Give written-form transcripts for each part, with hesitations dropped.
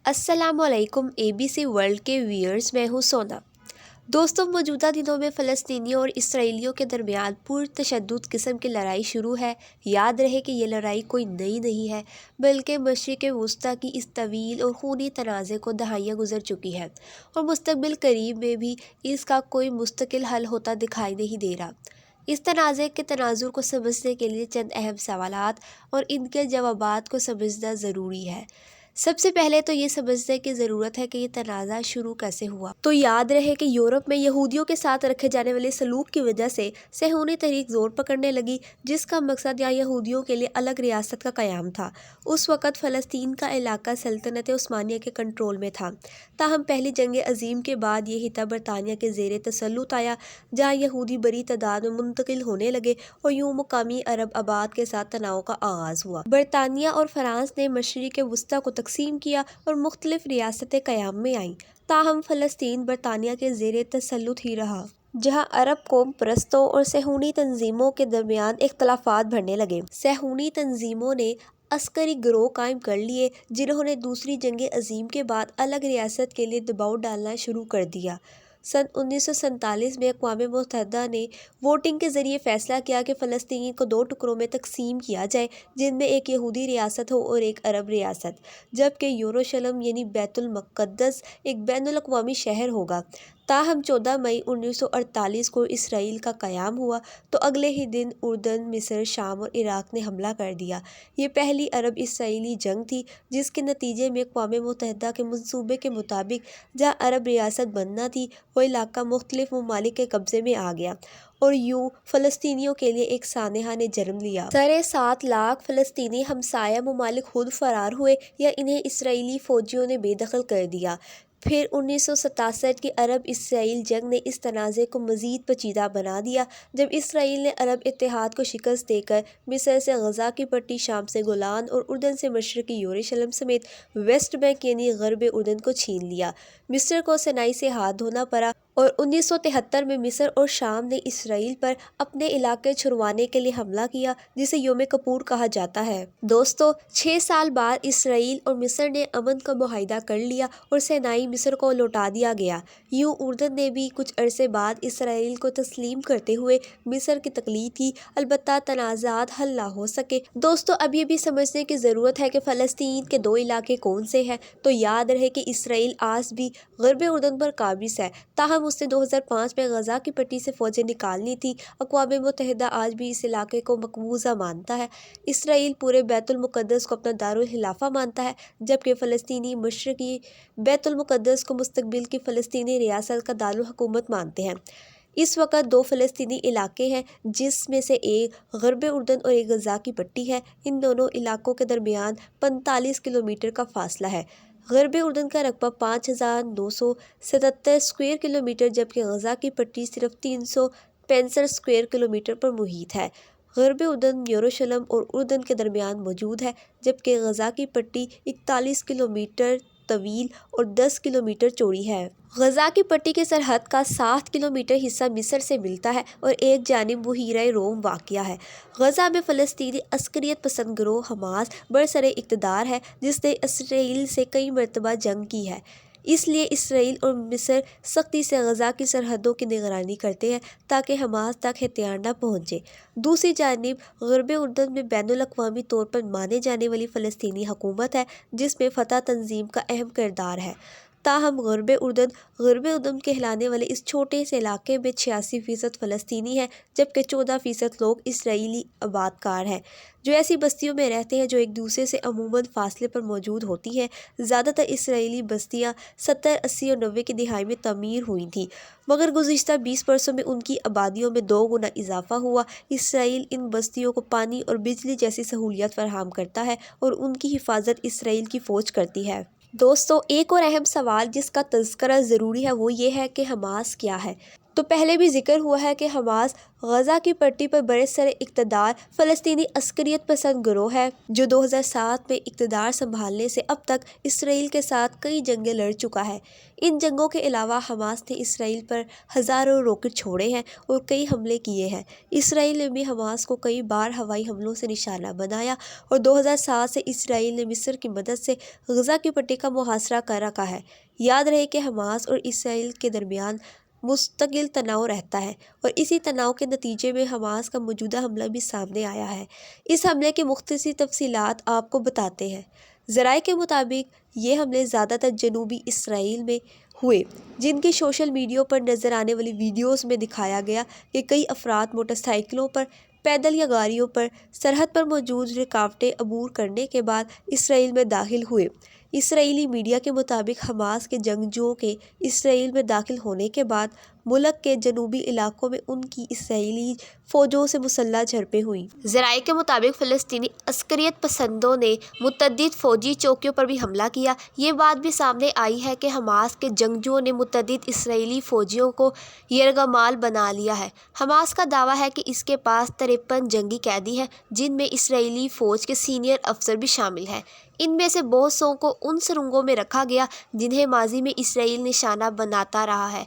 السلام علیکم ABC world کے ویئرز، میں ہوں سونا۔ دوستوں، موجودہ دنوں میں فلسطینیوں اور اسرائیلیوں کے درمیان پرتشدد قسم کی لڑائی شروع ہے۔ یاد رہے کہ یہ لڑائی کوئی نئی نہیں ہے، بلکہ مشرق وسطیٰ کی اس طویل اور خونی تنازع کو دہائیاں گزر چکی ہے، اور مستقبل قریب میں بھی اس کا کوئی مستقل حل ہوتا دکھائی نہیں دے رہا۔ اس تنازع کے تناظر کو سمجھنے کے لیے چند اہم سوالات اور ان کے جوابات کو سمجھنا ضروری ہے۔ سب سے پہلے تو یہ سمجھنے کی ضرورت ہے کہ یہ تنازع شروع کیسے ہوا۔ تو یاد رہے کہ یورپ میں یہودیوں کے ساتھ رکھے جانے والے سلوک کی وجہ سے صہیونی تحریک زور پکڑنے لگی، جس کا مقصد یہاں یہودیوں کے لیے الگ ریاست کا قیام تھا۔ اس وقت فلسطین کا علاقہ سلطنت عثمانیہ کے کنٹرول میں تھا، تاہم پہلی جنگ عظیم کے بعد یہ خطہ برطانیہ کے زیر تسلط آیا، جہاں یہودی بڑی تعداد میں منتقل ہونے لگے، اور یوں مقامی عرب آباد کے ساتھ تناؤ کا آغاز ہوا۔ برطانیہ اور فرانس نے مشرق وسطیٰ کو تقسیم کیا اور مختلف ریاستیں قیام میں آئیں، تاہم فلسطین برطانیہ کے زیر تسلط ہی رہا، جہاں عرب قوم پرستوں اور صہیونی تنظیموں کے درمیان اختلافات بڑھنے لگے۔ صہیونی تنظیموں نے عسکری گروہ قائم کر لیے، جنہوں نے دوسری جنگ عظیم کے بعد الگ ریاست کے لیے دباؤ ڈالنا شروع کر دیا۔ سن 1947 میں اقوام متحدہ نے ووٹنگ کے ذریعے فیصلہ کیا کہ فلسطین کو دو ٹکڑوں میں تقسیم کیا جائے، جن میں ایک یہودی ریاست ہو اور ایک عرب ریاست، جبکہ یروشلم یعنی بیت المقدس ایک بین الاقوامی شہر ہوگا۔ تاہم 14 مئی 1948 کو اسرائیل کا قیام ہوا تو اگلے ہی دن اردن، مصر، شام اور عراق نے حملہ کر دیا۔ یہ پہلی عرب اسرائیلی جنگ تھی، جس کے نتیجے میں اقوام متحدہ کے منصوبے کے مطابق جہاں عرب ریاست بننا تھی، وہ علاقہ مختلف ممالک کے قبضے میں آ گیا، اور یوں فلسطینیوں کے لیے ایک سانحہ نے جنم لیا۔ 7.5 لاکھ فلسطینی ہمسایہ ممالک خود فرار ہوئے یا انہیں اسرائیلی فوجیوں نے بے دخل کر دیا۔ پھر 1967 کی عرب اسرائیل جنگ نے اس تنازع کو مزید پیچیدہ بنا دیا، جب اسرائیل نے عرب اتحاد کو شکست دے کر مصر سے غزہ کی پٹی، شام سے گولان اور اردن سے مشرقی یروشلم سمیت ویسٹ بینک یعنی غرب اردن کو چھین لیا۔ مصر کو سینائی سے ہاتھ دھونا پڑا، اور 1973 میں مصر اور شام نے اسرائیل پر اپنے علاقے چھڑوانے کے لیے حملہ کیا، جسے یوم کپور کہا جاتا ہے۔ دوستو، 6 سال بعد اسرائیل اور مصر نے امن کا معاہدہ کر لیا اور سینائی مصر کو لوٹا دیا گیا۔ یوں اردن نے بھی کچھ عرصے بعد اسرائیل کو تسلیم کرتے ہوئے مصر کی تقلید کی، البتہ تنازعات حل نہ ہو سکے۔ دوستو، اب یہ بھی سمجھنے کی ضرورت ہے کہ فلسطین کے دو علاقے کون سے ہیں۔ تو یاد رہے کہ اسرائیل آج بھی غرب اردن پر قابض ہے، تاہم اس نے 2005 میں غزہ کی پٹی سے فوجیں نکالنی تھی۔ اقوام متحدہ آج بھی اس علاقے کو مقبوضہ مانتا ہے۔ اسرائیل پورے بیت المقدس کو اپنا دارالخلافہ مانتا ہے، جبکہ فلسطینی مشرقی بیت المقدس کو مستقبل کی فلسطینی ریاست کا دارالحکومت مانتے ہیں۔ اس وقت دو فلسطینی علاقے ہیں، جس میں سے ایک غرب اردن اور ایک غزہ کی پٹی ہے۔ ان دونوں علاقوں کے درمیان 45 کلومیٹر کا فاصلہ ہے۔ غرب اردن کا رقبہ 5977 اسکوائر کلومیٹر، جبکہ غزہ کی پٹی صرف 365 اسکوائر کلومیٹر پر محیط ہے۔ غرب اردن یروشلم اور اردن کے درمیان موجود ہے، جبکہ غزہ کی پٹی 41 کلومیٹر طویل اور 10 کلومیٹر چوڑی ہے۔ غزہ کی پٹی کی سرحد کا 7 کلومیٹر حصہ مصر سے ملتا ہے اور ایک جانب بحیرہ روم واقع ہے۔ غزہ میں فلسطینی عسکریت پسند گروہ حماس برسر اقتدار ہے، جس نے اسرائیل سے کئی مرتبہ جنگ کی ہے۔ اس لیے اسرائیل اور مصر سختی سے غزہ کی سرحدوں کی نگرانی کرتے ہیں تاکہ حماس تک ہتھیار نہ پہنچے۔ دوسری جانب غرب اردن میں بین الاقوامی طور پر مانے جانے والی فلسطینی حکومت ہے، جس میں فتح تنظیم کا اہم کردار ہے۔ تاہم غرب اردن کہلانے والے اس چھوٹے سے علاقے میں 86% فلسطینی ہیں، جبکہ 14% لوگ اسرائیلی آباد کار ہیں، جو ایسی بستیوں میں رہتے ہیں جو ایک دوسرے سے عموماً فاصلے پر موجود ہوتی ہیں۔ زیادہ تر اسرائیلی بستیاں 70، 80 اور 90 کی دہائی میں تعمیر ہوئی تھیں، مگر گزشتہ 20 برسوں میں ان کی آبادیوں میں 2 گنا اضافہ ہوا۔ اسرائیل ان بستیوں کو پانی اور بجلی جیسی سہولیات فراہم کرتا ہے، اور ان کی حفاظت اسرائیل کی فوج کرتی ہے۔ دوستو، ایک اور اہم سوال جس کا تذکرہ ضروری ہے وہ یہ ہے کہ حماس کیا ہے۔ تو پہلے بھی ذکر ہوا ہے کہ حماس غزہ کی پٹی پر برسر اقتدار فلسطینی عسکریت پسند گروہ ہے جو 2007 میں اقتدار سنبھالنے سے اب تک اسرائیل کے ساتھ کئی جنگیں لڑ چکا ہے۔ ان جنگوں کے علاوہ حماس نے اسرائیل پر ہزاروں راکٹ چھوڑے ہیں اور کئی حملے کیے ہیں۔ اسرائیل نے بھی حماس کو کئی بار ہوائی حملوں سے نشانہ بنایا اور 2007 سے اسرائیل نے مصر کی مدد سے غزہ کی پٹی کا محاصرہ کر رکھا ہے۔ یاد رہے کہ حماس اور اسرائیل کے درمیان مستقل تناؤ رہتا ہے اور اسی تناؤ کے نتیجے میں حماس کا موجودہ حملہ بھی سامنے آیا ہے۔ اس حملے کی مختصر تفصیلات آپ کو بتاتے ہیں۔ ذرائع کے مطابق یہ حملے زیادہ تر جنوبی اسرائیل میں ہوئے، جن کی سوشل میڈیا پر نظر آنے والی ویڈیوز میں دکھایا گیا کہ کئی افراد موٹر سائیکلوں پر، پیدل یا گاڑیوں پر سرحد پر موجود رکاوٹیں عبور کرنے کے بعد اسرائیل میں داخل ہوئے۔ اسرائیلی میڈیا کے مطابق حماس کے جنگجوؤں کے اسرائیل میں داخل ہونے کے بعد ملک کے جنوبی علاقوں میں ان کی اسرائیلی فوجوں سے مسلح جھڑپیں ہوئیں۔ ذرائع کے مطابق فلسطینی عسکریت پسندوں نے متعدد فوجی چوکیوں پر بھی حملہ کیا۔ یہ بات بھی سامنے آئی ہے کہ حماس کے جنگجوؤں نے متعدد اسرائیلی فوجیوں کو یرغمال بنا لیا ہے۔ حماس کا دعویٰ ہے کہ اس کے پاس 53 جنگی قیدی ہیں، جن میں اسرائیلی فوج کے سینئر افسر بھی شامل ہیں۔ ان میں سے بہت سوں کو ان سرنگوں میں رکھا گیا جنہیں ماضی میں اسرائیل نشانہ بناتا رہا ہے۔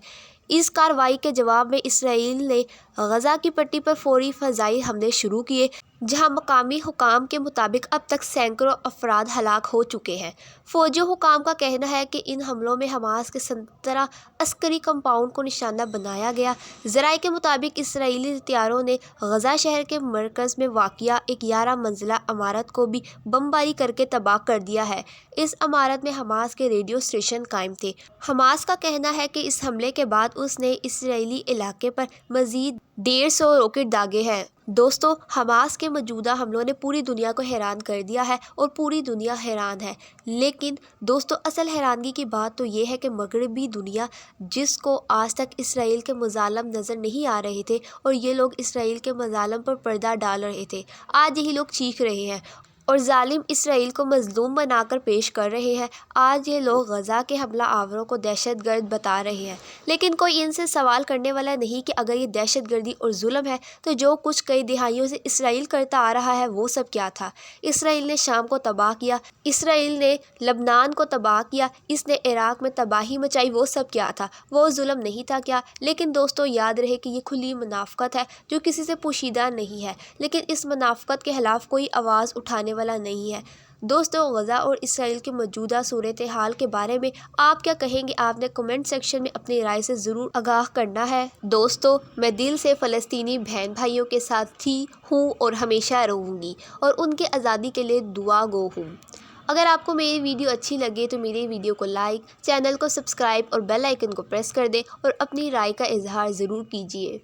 اس کارروائی کے جواب میں اسرائیل نے غزہ کی پٹی پر فوری فضائی حملے شروع کیے، جہاں مقامی حکام کے مطابق اب تک سینکڑوں افراد ہلاک ہو چکے ہیں۔ فوجی حکام کا کہنا ہے کہ ان حملوں میں حماس کے 17 عسکری کمپاؤنڈ کو نشانہ بنایا گیا۔ ذرائع کے مطابق اسرائیلی ہتھیاروں نے غزہ شہر کے مرکز میں واقع ایک 11 منزلہ عمارت کو بھی بمباری کر کے تباہ کر دیا ہے۔ اس عمارت میں حماس کے ریڈیو اسٹیشن قائم تھے۔ حماس کا کہنا ہے کہ اس حملے کے بعد اس نے اسرائیلی علاقے پر مزید 150 راکٹ داغے ہیں۔ دوستو، حماس کے موجودہ حملوں نے پوری دنیا کو حیران کر دیا ہے اور پوری دنیا حیران ہے۔ لیکن دوستو، اصل حیرانگی کی بات تو یہ ہے کہ مغربی دنیا، جس کو آج تک اسرائیل کے مظالم نظر نہیں آ رہے تھے اور یہ لوگ اسرائیل کے مظالم پر پردہ ڈال رہے تھے، آج یہی لوگ چیخ رہے ہیں اور ظالم اسرائیل کو مظلوم بنا کر پیش کر رہے ہیں۔ آج یہ لوگ غزہ کے حملہ آوروں کو دہشت گرد بتا رہے ہیں، لیکن کوئی ان سے سوال کرنے والا نہیں کہ اگر یہ دہشت گردی اور ظلم ہے تو جو کچھ کئی دہائیوں سے اسرائیل کرتا آ رہا ہے وہ سب کیا تھا؟ اسرائیل نے شام کو تباہ کیا، اسرائیل نے لبنان کو تباہ کیا، اس نے عراق میں تباہی مچائی، وہ سب کیا تھا؟ وہ ظلم نہیں تھا کیا؟ لیکن دوستو، یاد رہے کہ یہ کھلی منافقت ہے جو کسی سے پوشیدہ نہیں ہے، لیکن اس منافقت کے خلاف کوئی آواز اٹھانے والا نہیں ہے۔ دوستو، غزہ اور اسرائیل کی موجودہ صورتحال کے بارے میں آپ کیا کہیں گے؟ آپ نے کمنٹ سیکشن میں اپنی رائے سے ضرور آگاہ کرنا ہے۔ دوستو، میں دل سے فلسطینی بہن بھائیوں کے ساتھ تھی، ہوں اور ہمیشہ رہوں گی اور ان کے آزادی کے لیے دعا گو ہوں۔ اگر آپ کو میری ویڈیو اچھی لگے تو میری ویڈیو کو لائک، چینل کو سبسکرائب اور بیل آئیکن کو پریس کر دیں اور اپنی رائے کا اظہار ضرور کیجیے۔